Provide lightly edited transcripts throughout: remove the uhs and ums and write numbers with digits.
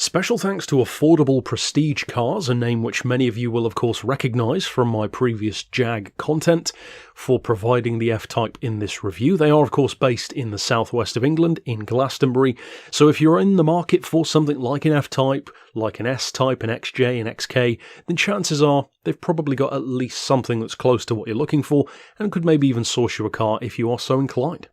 Special thanks to Affordable Prestige Cars, a name which many of you will of course recognise from my previous Jag content, for providing the F-Type in this review. They are of course based in the southwest of England, in Glastonbury, so if you're in the market for something like an F-Type, like an S-Type, an XJ, an XK, then chances are they've probably got at least something that's close to what you're looking for, and could maybe even source you a car if you are so inclined.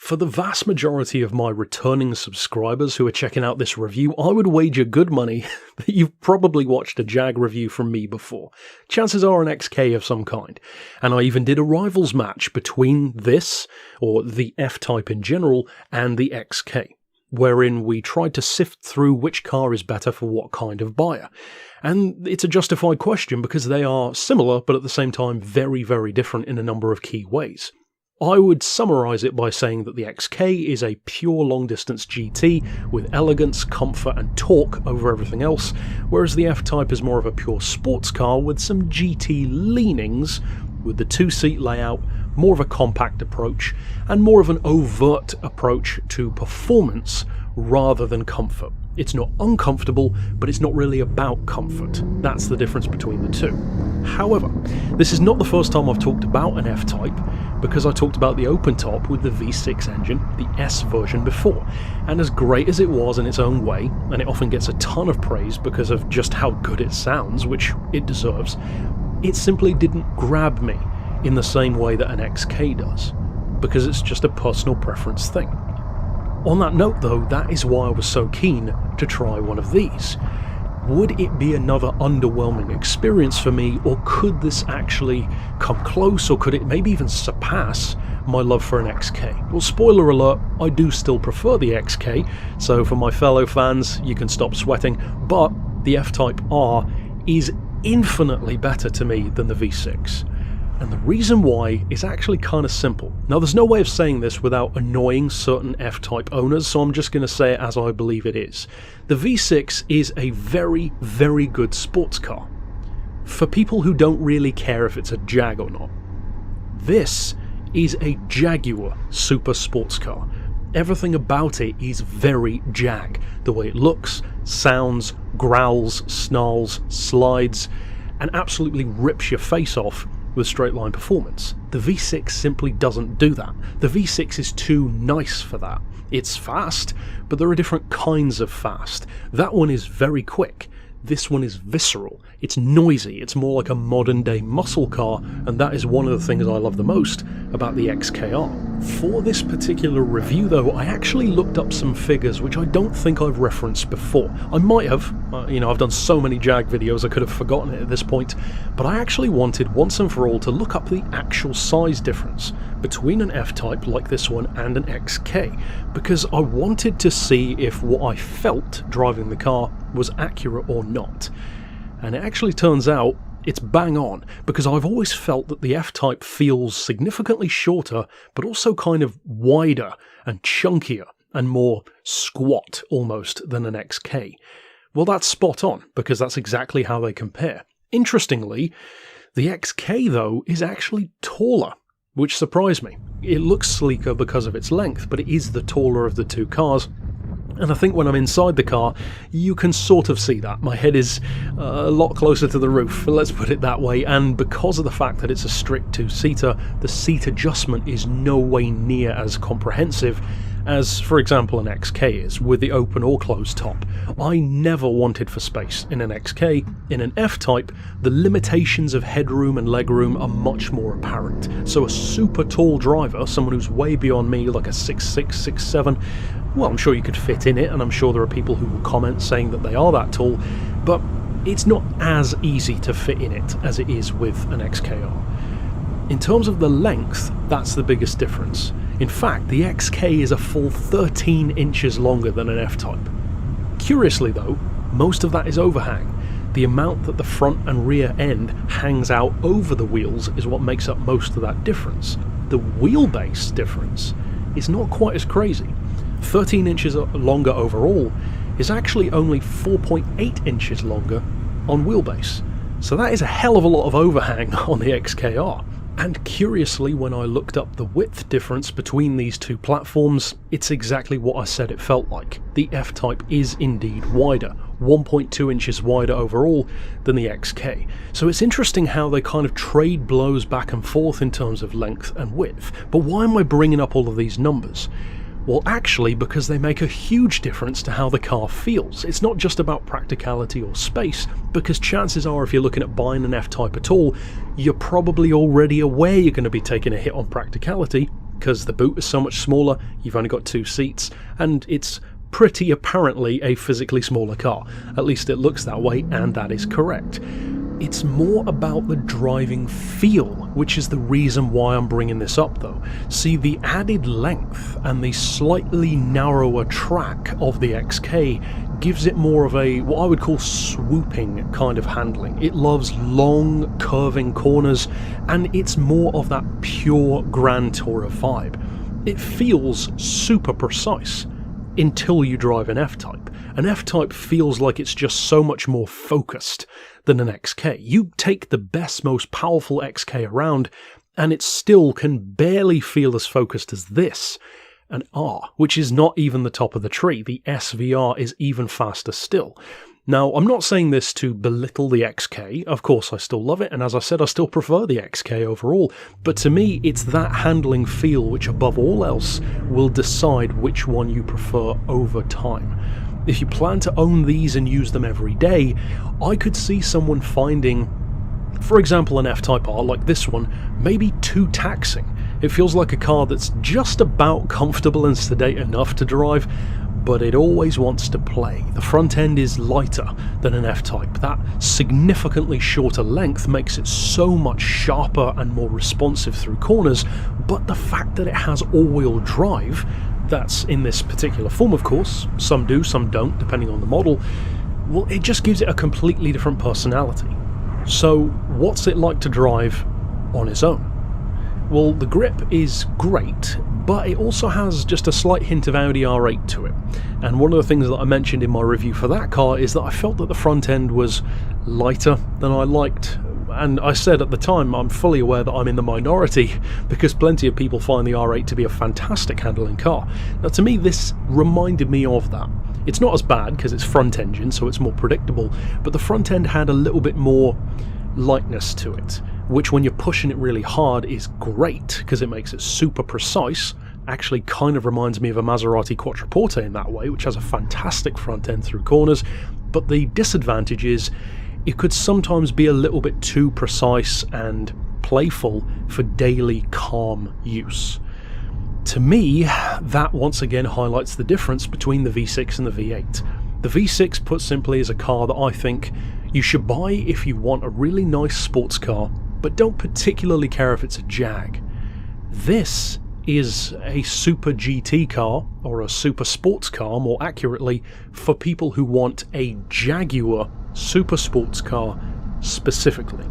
For the vast majority of my returning subscribers who are checking out this review, I would wager good money that you've probably watched a Jag review from me before. Chances are an XK of some kind. And I even did a rivals match between this, or the F-Type in general, and the XK, wherein we tried to sift through which car is better for what kind of buyer. And it's a justified question because they are similar, but at the same time very, very different in a number of key ways. I would summarise it by saying that the XK is a pure long-distance GT with elegance, comfort and torque over everything else, whereas the F-Type is more of a pure sports car with some GT leanings, with the two-seat layout, more of a compact approach, and more of an overt approach to performance rather than comfort. It's not uncomfortable, but it's not really about comfort. That's the difference between the two. However, this is not the first time I've talked about an F-Type, because I talked about the open top with the V6 engine, the S version before, and as great as it was in its own way, and it often gets a ton of praise because of just how good it sounds, which it deserves, it simply didn't grab me in the same way that an XK does, because it's just a personal preference thing. On that note though, that is why I was so keen to try one of these. Would it be another underwhelming experience for me, or could this actually come close, or could it maybe even surpass my love for an XK? Well, spoiler alert, I do still prefer the XK, so for my fellow fans, you can stop sweating, but the F-Type R is infinitely better to me than the V6. And the reason why is actually kind of simple. Now, there's no way of saying this without annoying certain F-Type owners, so I'm just going to say it as I believe it is. The V6 is a very, very good sports car for people who don't really care if it's a Jag or not. This is a Jaguar super sports car. Everything about it is very Jag. The way it looks, sounds, growls, snarls, slides, and absolutely rips your face off with straight line performance. The V6 simply doesn't do that. The V6 is too nice for that. It's fast, but there are different kinds of fast. That one is very quick. This one is visceral. It's noisy. It's more like a modern day muscle car, and that is one of the things I love the most about the XKR. For this particular review though, I actually looked up some figures which I don't think I've referenced before. I might have, I've done so many Jag videos I could have forgotten it at this point, but I actually wanted once and for all to look up the actual size difference between an F-Type like this one and an XK, because I wanted to see if what I felt driving the car was accurate or not. And it actually turns out it's bang on, because I've always felt that the F-Type feels significantly shorter, but also kind of wider and chunkier and more squat almost than an XK. Well, that's spot on, because that's exactly how they compare. Interestingly, the XK though is actually taller, which surprised me. It looks sleeker because of its length, but it is the taller of the two cars. And I think when I'm inside the car, you can sort of see that. My head is a lot closer to the roof, let's put it that way, and because of the fact that it's a strict two-seater, the seat adjustment is no way near as comprehensive as, for example, an XK is, with the open or closed top. I never wanted for space in an XK. In an F-Type, the limitations of headroom and legroom are much more apparent. So a super tall driver, someone who's way beyond me, like a 6'6", 6'7", well, I'm sure you could fit in it, and I'm sure there are people who will comment saying that they are that tall, but it's not as easy to fit in it as it is with an XKR. In terms of the length, that's the biggest difference. In fact, the XK is a full 13 inches longer than an F-Type. Curiously though, most of that is overhang. the amount that the front and rear end hangs out over the wheels is what makes up most of that difference. The wheelbase difference is not quite as crazy. 13 inches longer overall is actually only 4.8 inches longer on wheelbase. So that is a hell of a lot of overhang on the XKR. And curiously, when I looked up the width difference between these two platforms, it's exactly what I said it felt like. The F-Type is indeed wider, 1.2 inches wider overall than the XK. So it's interesting how they kind of trade blows back and forth in terms of length and width. But why am I bringing up all of these numbers? Well, actually, because they make a huge difference to how the car feels. It's not just about practicality or space, because chances are if you're looking at buying an F-Type at all, you're probably already aware you're going to be taking a hit on practicality, because the boot is so much smaller, you've only got 2 seats, and it's pretty apparently a physically smaller car. At least it looks that way, and that is correct. It's more about the driving feel, which is the reason why I'm bringing this up though. See, the added length and the slightly narrower track of the XK gives it more of a, what I would call swooping kind of handling. It loves long, curving corners, and it's more of that pure Grand Tourer vibe. It feels super precise until you drive an F-Type. An F-Type feels like it's just so much more focused than an XK. You take the best, most powerful XK around, and it still can barely feel as focused as this. An R, which is not even the top of the tree. The SVR is even faster still. Now, I'm not saying this to belittle the XK. Of course, I still love it, and as I said, I still prefer the XK overall. But to me, it's that handling feel which, above all else, will decide which one you prefer over time. If you plan to own these and use them every day, I could see someone finding, for example, an F-Type R like this one, maybe too taxing. It feels like a car that's just about comfortable and sedate enough to drive, but it always wants to play. The front end is lighter than an F-Type. That significantly shorter length makes it so much sharper and more responsive through corners, but the fact that it has all-wheel drive, that's in this particular form of course, some do, some don't, depending on the model, well, it just gives it a completely different personality. So what's it like to drive on its own? Well, the grip is great, but it also has just a slight hint of Audi R8 to it. And one of the things that I mentioned in my review for that car is that I felt that the front end was lighter than I liked. And I said at the time, I'm fully aware that I'm in the minority, because plenty of people find the R8 to be a fantastic handling car. Now to me, this reminded me of that. It's not as bad because it's front engine, so it's more predictable, but the front end had a little bit more lightness to it, which when you're pushing it really hard is great because it makes it super precise. Actually kind of reminds me of a Maserati Quattroporte in that way, which has a fantastic front end through corners, but the disadvantage is it could sometimes be a little bit too precise and playful for daily calm use. To me, that once again highlights the difference between the V6 and the V8. The V6, put simply, is a car that I think you should buy if you want a really nice sports car, but don't particularly care if it's a Jag. This is a super GT car, or a super sports car more accurately, for people who want a Jaguar super sports car specifically.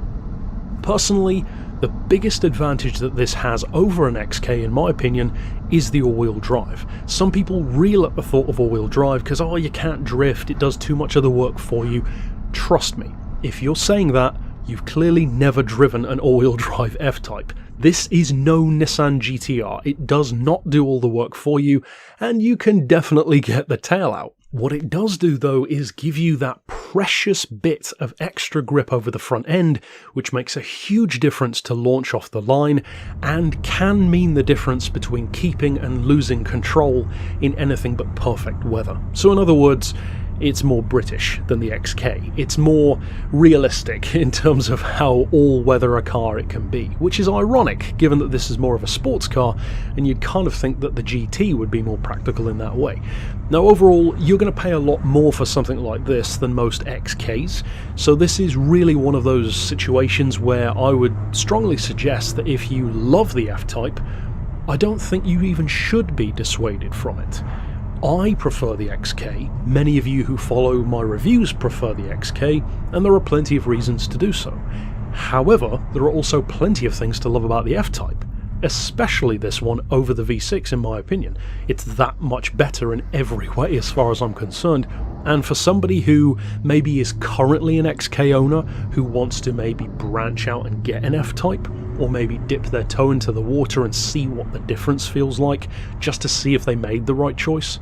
Personally, the biggest advantage that this has over an XK, in my opinion, is the all-wheel drive. Some people reel at the thought of all-wheel drive because, oh, you can't drift, it does too much of the work for you. Trust me, if you're saying that, you've clearly never driven an all-wheel drive F-Type. This is no Nissan GT-R. It does not do all the work for you, and you can definitely get the tail out. What it does do, though, is give you that precious bit of extra grip over the front end, which makes a huge difference to launch off the line, and can mean the difference between keeping and losing control in anything but perfect weather. So in other words, it's more British than the XK. It's more realistic in terms of how all-weather a car it can be, which is ironic given that this is more of a sports car, and you'd kind of think that the GT would be more practical in that way. Now overall, you're going to pay a lot more for something like this than most XKs, so this is really one of those situations where I would strongly suggest that if you love the F-Type, I don't think you even should be dissuaded from it. I prefer the XK, many of you who follow my reviews prefer the XK, and there are plenty of reasons to do so. However, there are also plenty of things to love about the F-Type, especially this one over the V6 in my opinion. It's that much better in every way as far as I'm concerned, and for somebody who maybe is currently an XK owner who wants to maybe branch out and get an F-Type, or maybe dip their toe into the water and see what the difference feels like, just to see if they made the right choice,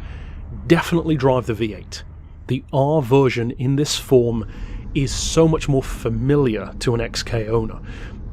definitely drive the V8. The R version in this form is so much more familiar to an XK owner,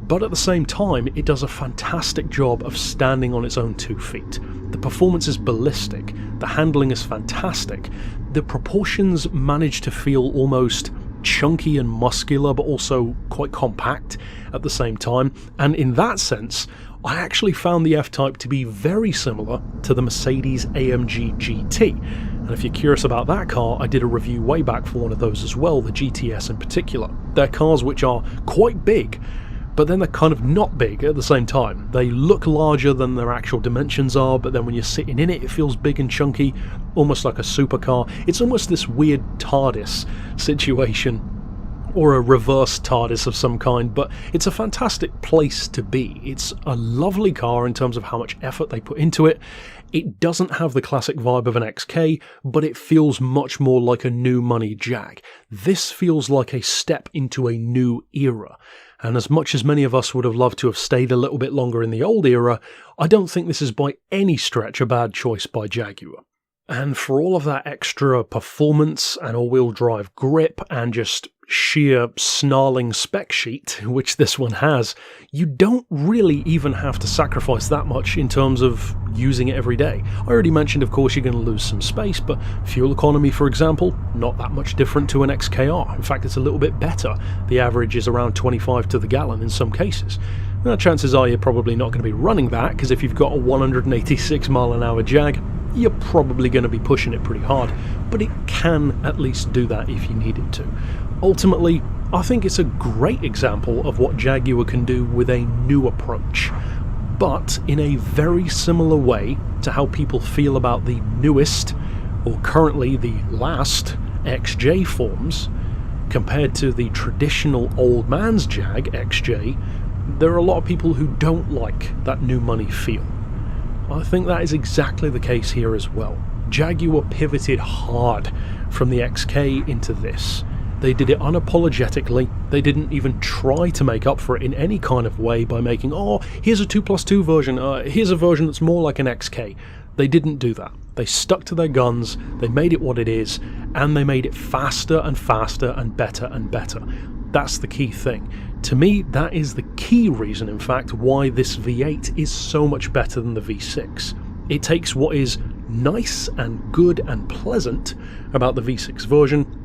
but at the same time it does a fantastic job of standing on its own 2 feet. The performance is ballistic, the handling is fantastic, the proportions manage to feel almost chunky and muscular but also quite compact at the same time, and in that sense I actually found the F-Type to be very similar to the Mercedes AMG GT. And if you're curious about that car, I did a review way back for one of those as well, the GTS in particular. They're cars which are quite big, but then they're kind of not big at the same time. They look larger than their actual dimensions are, but then when you're sitting in it, it feels big and chunky, almost like a supercar. It's almost this weird TARDIS situation, or a reverse TARDIS of some kind, but it's a fantastic place to be. It's a lovely car in terms of how much effort they put into it. It doesn't have the classic vibe of an XK, but it feels much more like a new money Jag. This feels like a step into a new era. And as much as many of us would have loved to have stayed a little bit longer in the old era, I don't think this is by any stretch a bad choice by Jaguar. And for all of that extra performance and all-wheel drive grip and just sheer snarling spec sheet, which this one has, you don't really even have to sacrifice that much in terms of using it every day. I already mentioned, of course, you're going to lose some space, but fuel economy, for example, not that much different to an XKR. In fact, it's a little bit better. The average is around 25 to the gallon in some cases. Now, chances are you're probably not going to be running that, because if you've got a 186 mile an hour Jag, you're probably going to be pushing it pretty hard, but it can at least do that if you need it to. Ultimately, I think it's a great example of what Jaguar can do with a new approach, but in a very similar way to how people feel about the newest, or currently the last, XJ forms, compared to the traditional old man's Jag, XJ. There are a lot of people who don't like that new money feel. I think that is exactly the case here as well. Jaguar pivoted hard from the XK into this. They did it unapologetically. They didn't even try to make up for it in any kind of way by making, oh, here's a 2+2 version, here's a version that's more like an XK. They didn't do that. They stuck to their guns, they made it what it is, and they made it faster and faster and better and better. That's the key thing. To me, that is the key reason, in fact, why this V8 is so much better than the V6. It takes what is nice and good and pleasant about the V6 version,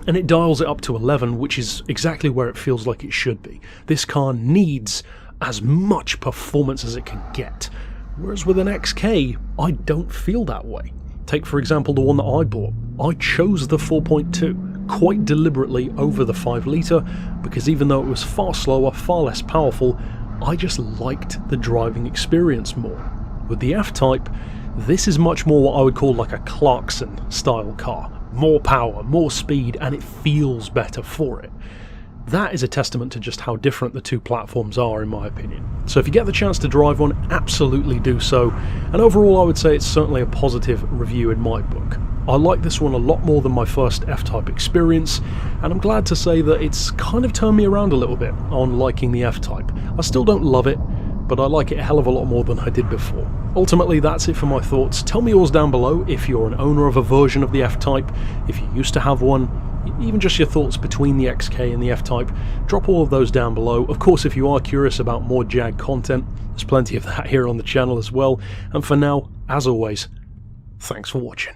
and it dials it up to 11, which is exactly where it feels like it should be. This car needs as much performance as it can get, whereas with an XK, I don't feel that way. Take, for example, the one that I bought. I chose the 4.2 quite deliberately over the 5 litre, because even though it was far slower, far less powerful, I just liked the driving experience more. With the F-Type, this is much more what I would call like a Clarkson style car. More power, more speed, and it feels better for it. That is a testament to just how different the two platforms are, in my opinion. So if you get the chance to drive one, absolutely do so. And overall, I would say it's certainly a positive review in my book. I like this one a lot more than my first F-Type experience, and I'm glad to say that it's kind of turned me around a little bit on liking the F-Type. I still don't love it, but I like it a hell of a lot more than I did before. Ultimately, that's it for my thoughts. Tell me yours down below if you're an owner of a version of the F-Type, if you used to have one, even just your thoughts between the XK and the F-Type. Drop all of those down below. Of course, if you are curious about more Jag content, there's plenty of that here on the channel as well. And for now, as always, thanks for watching.